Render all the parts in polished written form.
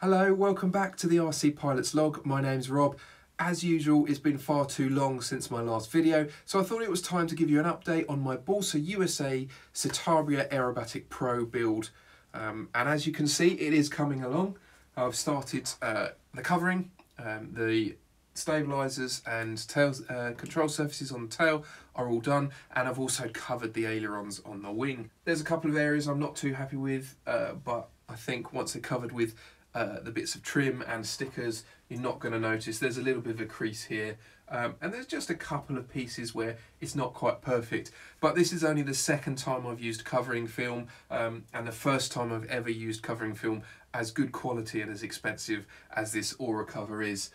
Hello, welcome back to the RC Pilot's Log. My name's Rob. As usual, it's been far too long since my last video, so I thought it was time to give you an update on my Balsa USA Citabria Aerobatic Pro build. And as you can see, it is coming along. I've started the covering, the stabilisers and tail control surfaces on the tail are all done, and I've also covered the ailerons on the wing. There's a couple of areas I'm not too happy with, but I think once they're covered with the bits of trim and stickers, you're not going to notice. There's a little bit of a crease here, and there's just a couple of pieces where it's not quite perfect. But this is only the second time I've used covering film, and the first time I've ever used covering film as good quality and as expensive as this Aura cover is.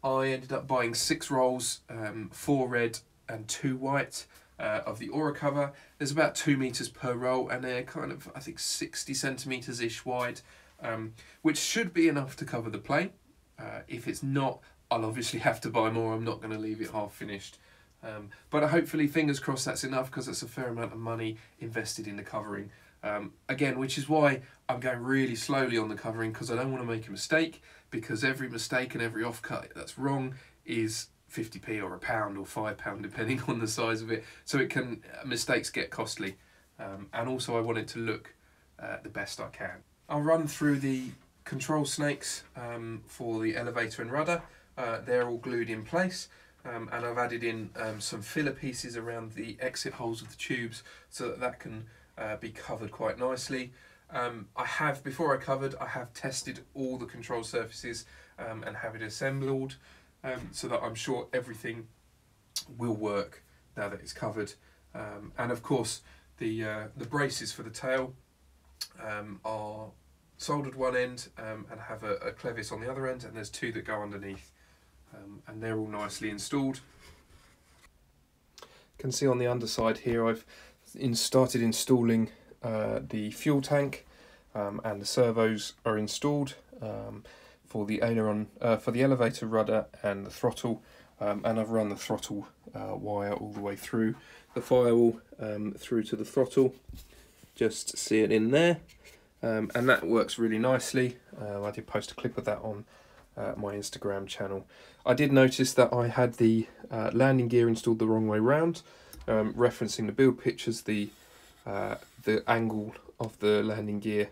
I ended up buying 6 rolls, 4 red and 2 white of the Aura cover. There's about 2 meters per roll, and they're kind of, I think, 60 centimeters ish wide. Which should be enough to cover the plane. If it's not, I'll obviously have to buy more. I'm not going to leave it half finished. But hopefully, fingers crossed, that's enough, because it's a fair amount of money invested in the covering. Again, which is why I'm going really slowly on the covering, because I don't want to make a mistake, because every mistake and every offcut that's wrong is 50p or £1 or £5, depending on the size of it. So mistakes get costly. And also I want it to look the best I can. I'll run through the control snakes for the elevator and rudder. They're all glued in place, and I've added in some filler pieces around the exit holes of the tubes so that can be covered quite nicely. Before I have tested all the control surfaces and have it assembled so that I'm sure everything will work now that it's covered. And of course the braces for the tail are soldered one end and have a clevis on the other end, and there's 2 that go underneath, and they're all nicely installed. You can see on the underside here I've started installing the fuel tank, and the servos are installed for the aileron, for the elevator, rudder and the throttle, and I've run the throttle wire all the way through the firewall through to the throttle. Just see it in there. And that works really nicely. I did post a clip of that on my Instagram channel. I did notice that I had the landing gear installed the wrong way round. Referencing the build pictures, the angle of the landing gear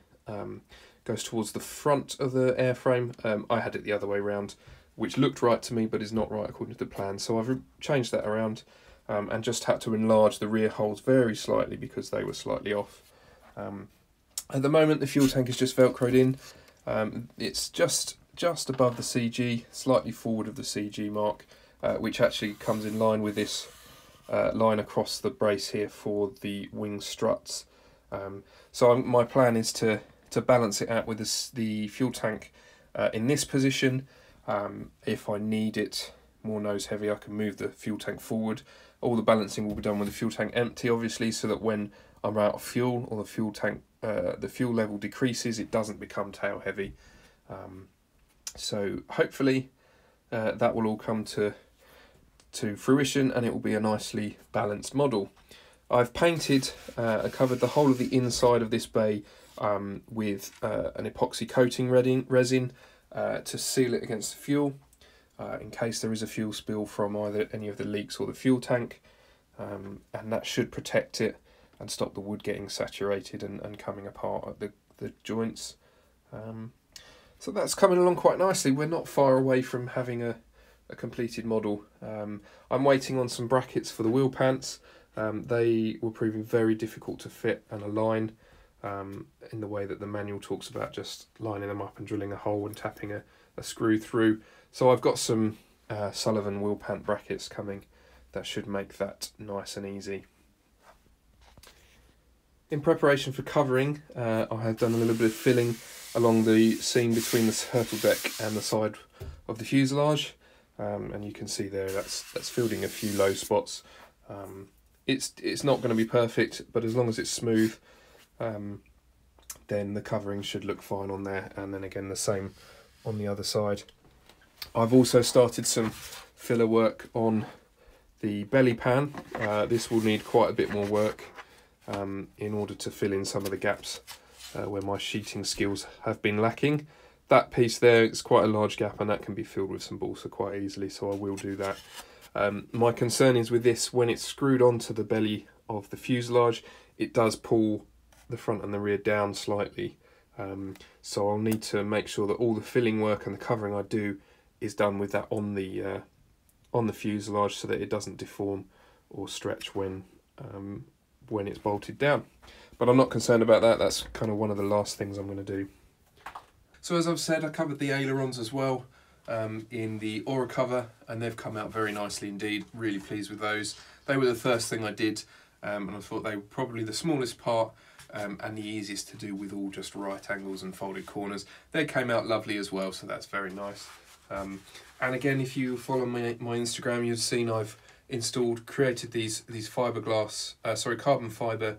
goes towards the front of the airframe. I had it the other way round, which looked right to me but is not right according to the plan. So I've changed that around and just had to enlarge the rear holes very slightly because they were slightly off. At the moment the fuel tank is just velcroed in. It's just above the CG, slightly forward of the CG mark, which actually comes in line with this line across the brace here for the wing struts. So my plan is to balance it out with the fuel tank in this position. If I need it more nose heavy, I can move the fuel tank forward. All the balancing will be done with the fuel tank empty, obviously, so that when I'm out of fuel or the fuel level decreases, it doesn't become tail heavy. So hopefully that will all come to fruition, and it will be a nicely balanced model. I've painted, covered the whole of the inside of this bay with an epoxy coating resin to seal it against the fuel, in case there is a fuel spill from either any of the leaks or the fuel tank, and that should protect it and stop the wood getting saturated and coming apart at the joints. So that's coming along quite nicely. We're not far away from having a completed model. I'm waiting on some brackets for the wheel pants. They were proving very difficult to fit and align in the way that the manual talks about just lining them up and drilling a hole and tapping a screw through. So I've got some Sullivan wheel pant brackets coming that should make that nice and easy. In preparation for covering, I have done a little bit of filling along the seam between the turtle deck and the side of the fuselage, and you can see there that's filled in a few low spots. It's not going to be perfect, but as long as it's smooth, then the covering should look fine on there, and then again the same on the other side. I've also started some filler work on the belly pan. This will need quite a bit more work in order to fill in some of the gaps where my sheeting skills have been lacking. that piece there, it's quite a large gap, and that can be filled with some balsa quite easily, so I will do that. My concern is with this, when it's screwed onto the belly of the fuselage, it does pull the front and the rear down slightly. So I'll need to make sure that all the filling work and the covering I do is done with that on the fuselage, so that it doesn't deform or stretch when it's bolted down. But I'm not concerned about that. That's kind of one of the last things I'm going to do. So as I've said, I covered the ailerons as well in the aura cover, and they've come out very nicely indeed. Really pleased with those. They were the first thing I did, and I thought they were probably the smallest part and the easiest to do with all just right angles and folded corners. They came out lovely as well, so that's very nice. And again, if you follow my Instagram, you've seen I've created these carbon fibre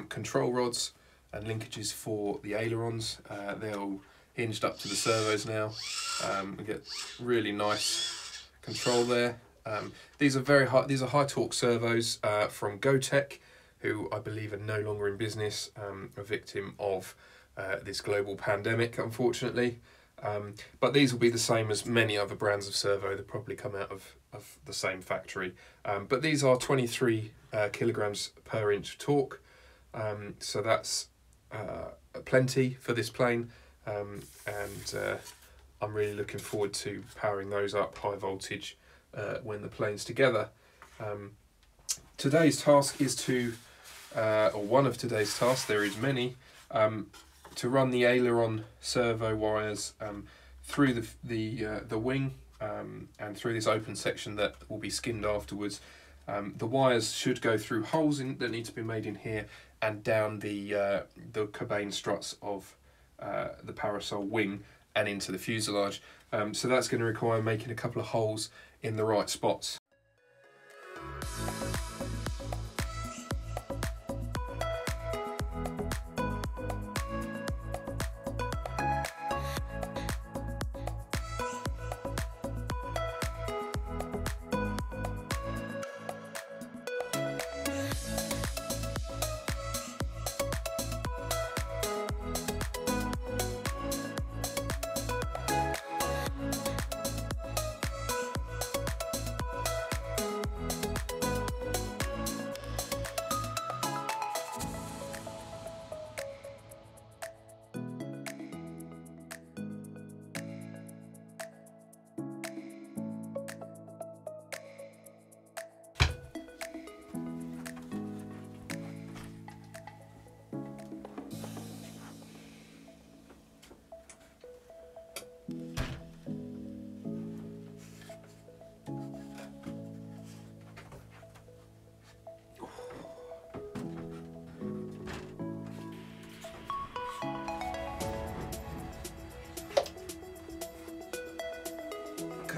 control rods and linkages for the ailerons. They're all hinged up to the servos now. We get really nice control there. These are high torque servos from GoTech, who I believe are no longer in business, a victim of this global pandemic, unfortunately. But these will be the same as many other brands of servo. They probably come out of the same factory. But these are 23 kilograms per inch torque. So that's plenty for this plane. And I'm really looking forward to powering those up high voltage when the plane's together. Today's task is or one of today's tasks, there is many, to run the aileron servo wires through the wing and through this open section that will be skinned afterwards. The wires should go through holes that need to be made in here and down the cabane struts of the parasol wing and into the fuselage. So that's going to require making a couple of holes in the right spots.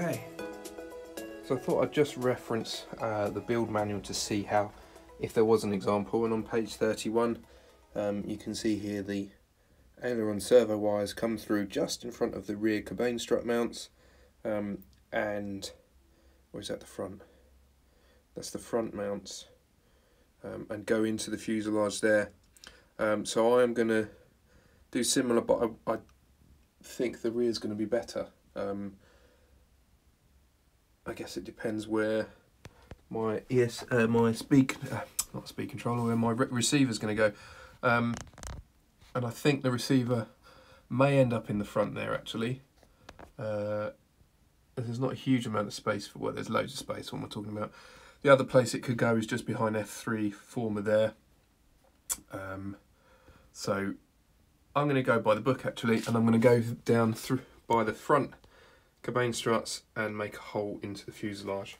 Okay, so I thought I'd just reference the build manual to see how, if there was an example, and on page 31 you can see here the aileron servo wires come through just in front of the rear cabane strut mounts, and where's that, the front? That's the front mounts, and go into the fuselage there. So I am going to do similar, but I think the rear is going to be better. I guess it depends where my not speed controller, where my receiver is going to go, and I think the receiver may end up in the front there actually. There's not a huge amount of space for, well, there's loads of space. What am I talking about? The other place it could go is just behind F3 former there. So I'm going to go by the book actually, and I'm going to go down through by the front cabane struts and make a hole into the fuselage,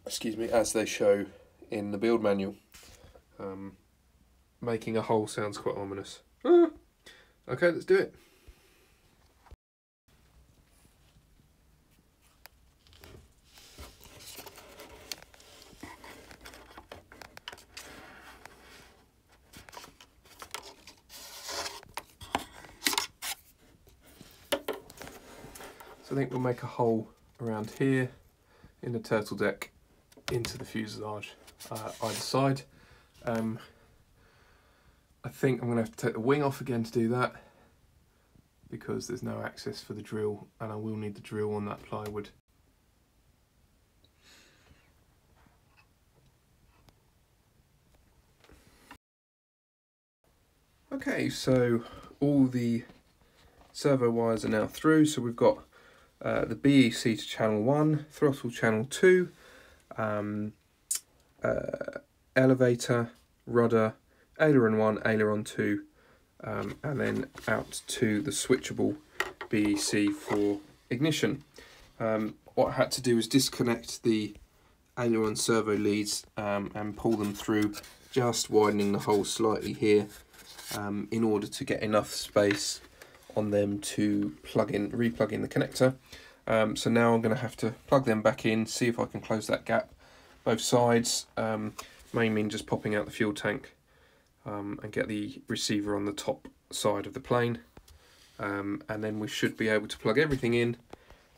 excuse me, as they show in the build manual. Making a hole sounds quite ominous. Okay, let's do it. So I think we'll make a hole around here in the turtle deck into the fuselage either side. I think I'm going to have to take the wing off again to do that. because there's no access for the drill, and I will need the drill on that plywood. Okay, so all the servo wires are now through, so we've got the BEC to channel 1, throttle channel 2, elevator, rudder, aileron 1, aileron 2, and then out to the switchable BEC for ignition. What I had to do was disconnect the aileron servo leads and pull them through, just widening the hole slightly here in order to get enough space on them to re-plug in the connector. So now I'm going to have to plug them back in, see if I can close that gap both sides. May mean just popping out the fuel tank and get the receiver on the top side of the plane, and then we should be able to plug everything in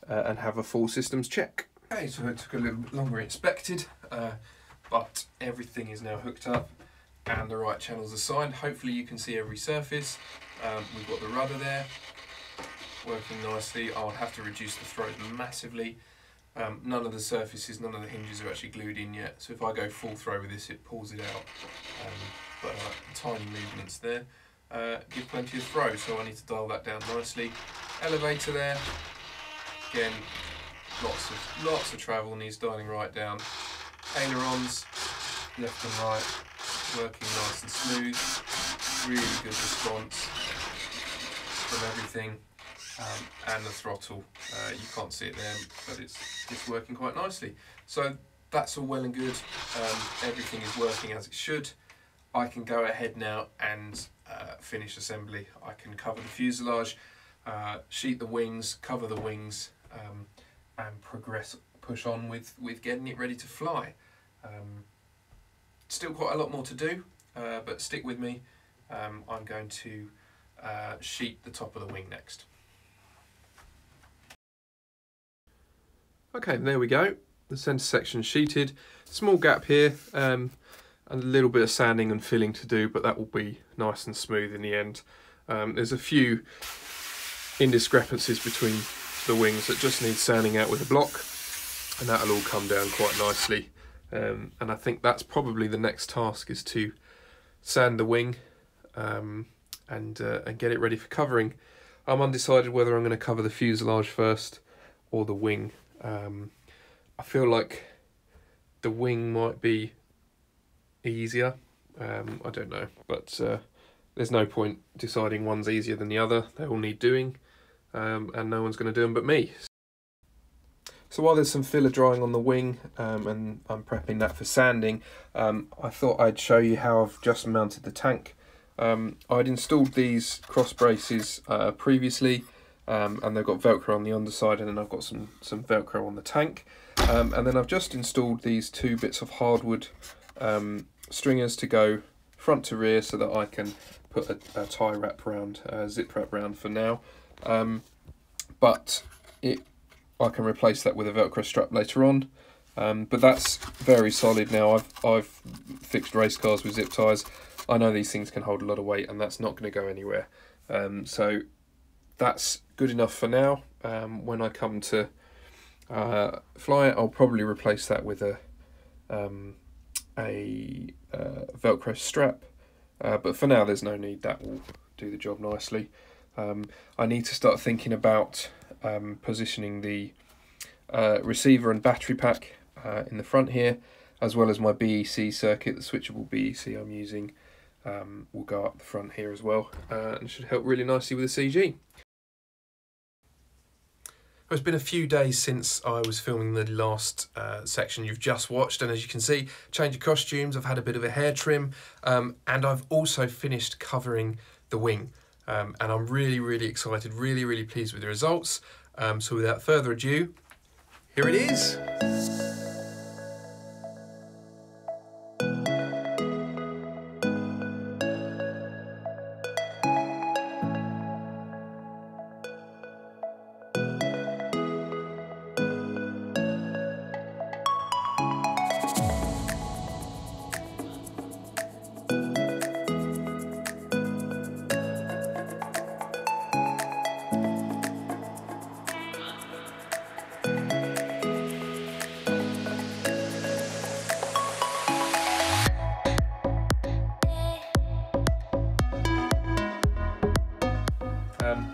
and have a full systems check. Okay, so it took a little bit longer than expected, but everything is now hooked up and the right channels assigned. Hopefully you can see every surface. We've got the rudder there working nicely. I'll have to reduce the throat massively. None of the surfaces, none of the hinges are actually glued in yet, so if I go full throw with this, it pulls it out. But tiny movements there give plenty of throw, so I need to dial that down nicely. Elevator there, again, lots of travel, needs dialing right down. Ailerons, left and right, working nice and smooth. Really good response from everything. And the throttle, you can't see it there, but it's working quite nicely. So that's all well and good. Everything is working as it should. I can go ahead now and finish assembly. I can cover the fuselage, sheet the wings, cover the wings, and push on with getting it ready to fly. Still quite a lot more to do, but stick with me. I'm going to sheet the top of the wing next. Okay, there we go. The centre section sheeted. Small gap here, and a little bit of sanding and filling to do, but that will be nice and smooth in the end. There's a few indiscrepancies between the wings that just need sanding out with a block, and that'll all come down quite nicely. And I think that's probably the next task, is to sand the wing and get it ready for covering. I'm undecided whether I'm going to cover the fuselage first or the wing. I feel like the wing might be easier. I don't know, but there's no point deciding one's easier than the other. They all need doing, and no one's going to do them but me. So while there's some filler drying on the wing and I'm prepping that for sanding, I thought I'd show you how I've just mounted the tank. I'd installed these cross braces previously, and they've got Velcro on the underside, and then I've got some Velcro on the tank. And then I've just installed these 2 bits of hardwood stringers to go front to rear, so that I can put a tie wrap round, zip wrap round for now. But I can replace that with a Velcro strap later on. But that's very solid now. I've fixed race cars with zip ties. I know these things can hold a lot of weight, and that's not going to go anywhere. So that's good enough for now. When I come to fly it, I'll probably replace that with a Velcro strap. But for now, there's no need. That will do the job nicely. I need to start thinking about positioning the receiver and battery pack in the front here, as well as my BEC circuit. The switchable BEC I'm using will go up the front here as well, and should help really nicely with the CG. It's been a few days since I was filming the last section you've just watched, and as you can see, change of costumes, I've had a bit of a hair trim, and I've also finished covering the wing. And I'm really excited, really pleased with the results. So without further ado, here it is.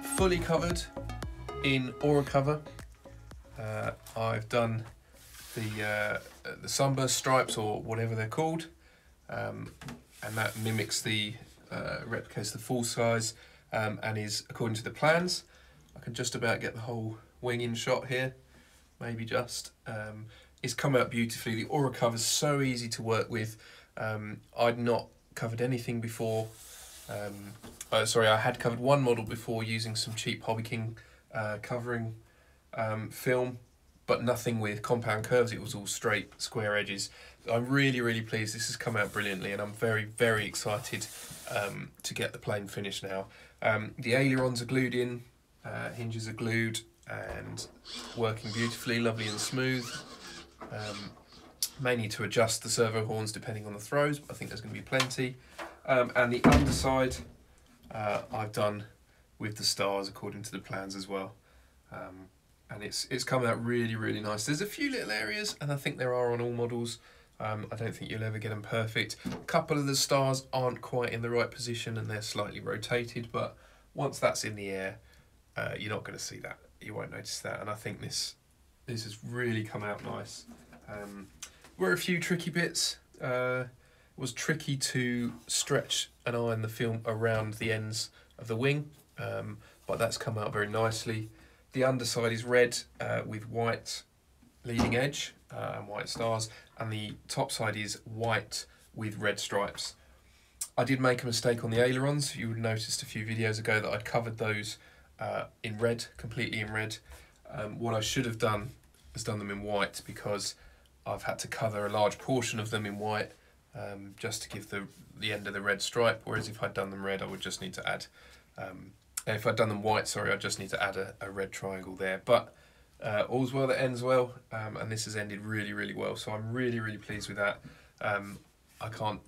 fully covered in aura cover. I've done the sunburst stripes, or whatever they're called, and that mimics the replicates the full size, and is according to the plans. I can just about get the whole wing in shot here, maybe just. It's come out beautifully. The aura cover's so easy to work with. I'd not covered anything before. Sorry, I had covered one model before using some cheap Hobby King covering film, but nothing with compound curves. It was all straight square edges. I'm really, really pleased. This has come out brilliantly, and I'm very, very excited to get the plane finished now. The ailerons are glued in, hinges are glued and working beautifully, lovely and smooth. May need to adjust the servo horns depending on the throws, but I think there's going to be plenty. And the underside I've done with the stars according to the plans as well. And it's come out really, really nice. There's a few little areas, and I think there are on all models. I don't think you'll ever get them perfect. A couple of the stars aren't quite in the right position and they're slightly rotated, but once that's in the air, you're not going to see that. You won't notice that, and I think this has really come out nice. Were a few tricky bits. It was tricky to stretch and iron the film around the ends of the wing, but that's come out very nicely. The underside is red with white leading edge and white stars, and the top side is white with red stripes. I did make a mistake on the ailerons. You would have noticed a few videos ago that I'd covered those in red, completely in red. What I should have done is done them in white, because I've had to cover a large portion of them in white just to give the end of the red stripe, whereas if I'd done them red, I would just need to add, if I'd done them white, sorry, I'd just need to add a red triangle there. But all's well that ends well, and this has ended really, really well, so I'm really, really pleased with that. I can't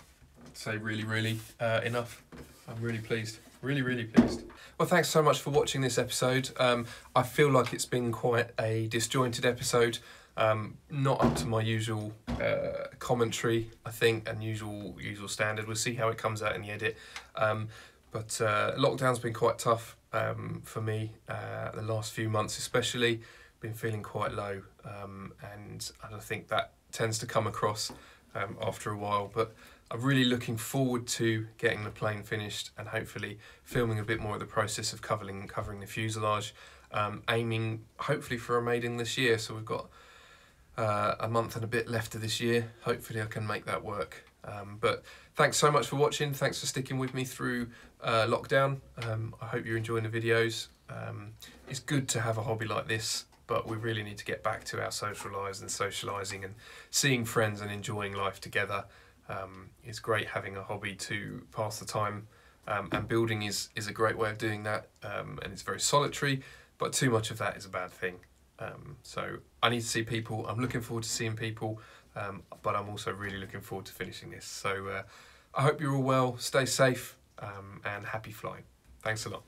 say really, really enough. I'm really pleased. Really, really pleased. Well, thanks so much for watching this episode. I feel like it's been quite a disjointed episode. Not up to my usual commentary, I think, and usual standard. We'll see how it comes out in the edit. But lockdown's been quite tough for me, the last few months especially. Been feeling quite low, and I think that tends to come across after a while. But I'm really looking forward to getting the plane finished and hopefully filming a bit more of the process of covering the fuselage, aiming hopefully for a maiden this year. So we've got a month and a bit left of this year. Hopefully I can make that work. But thanks so much for watching. Thanks for sticking with me through lockdown. I hope you're enjoying the videos. It's good to have a hobby like this, but we really need to get back to our social lives and socialising and seeing friends and enjoying life together. It's great having a hobby to pass the time, and building is a great way of doing that, and it's very solitary, but too much of that is a bad thing. So I need to see people. I'm looking forward to seeing people, but I'm also really looking forward to finishing this. So I hope you're all well, stay safe, and happy flying. Thanks a lot.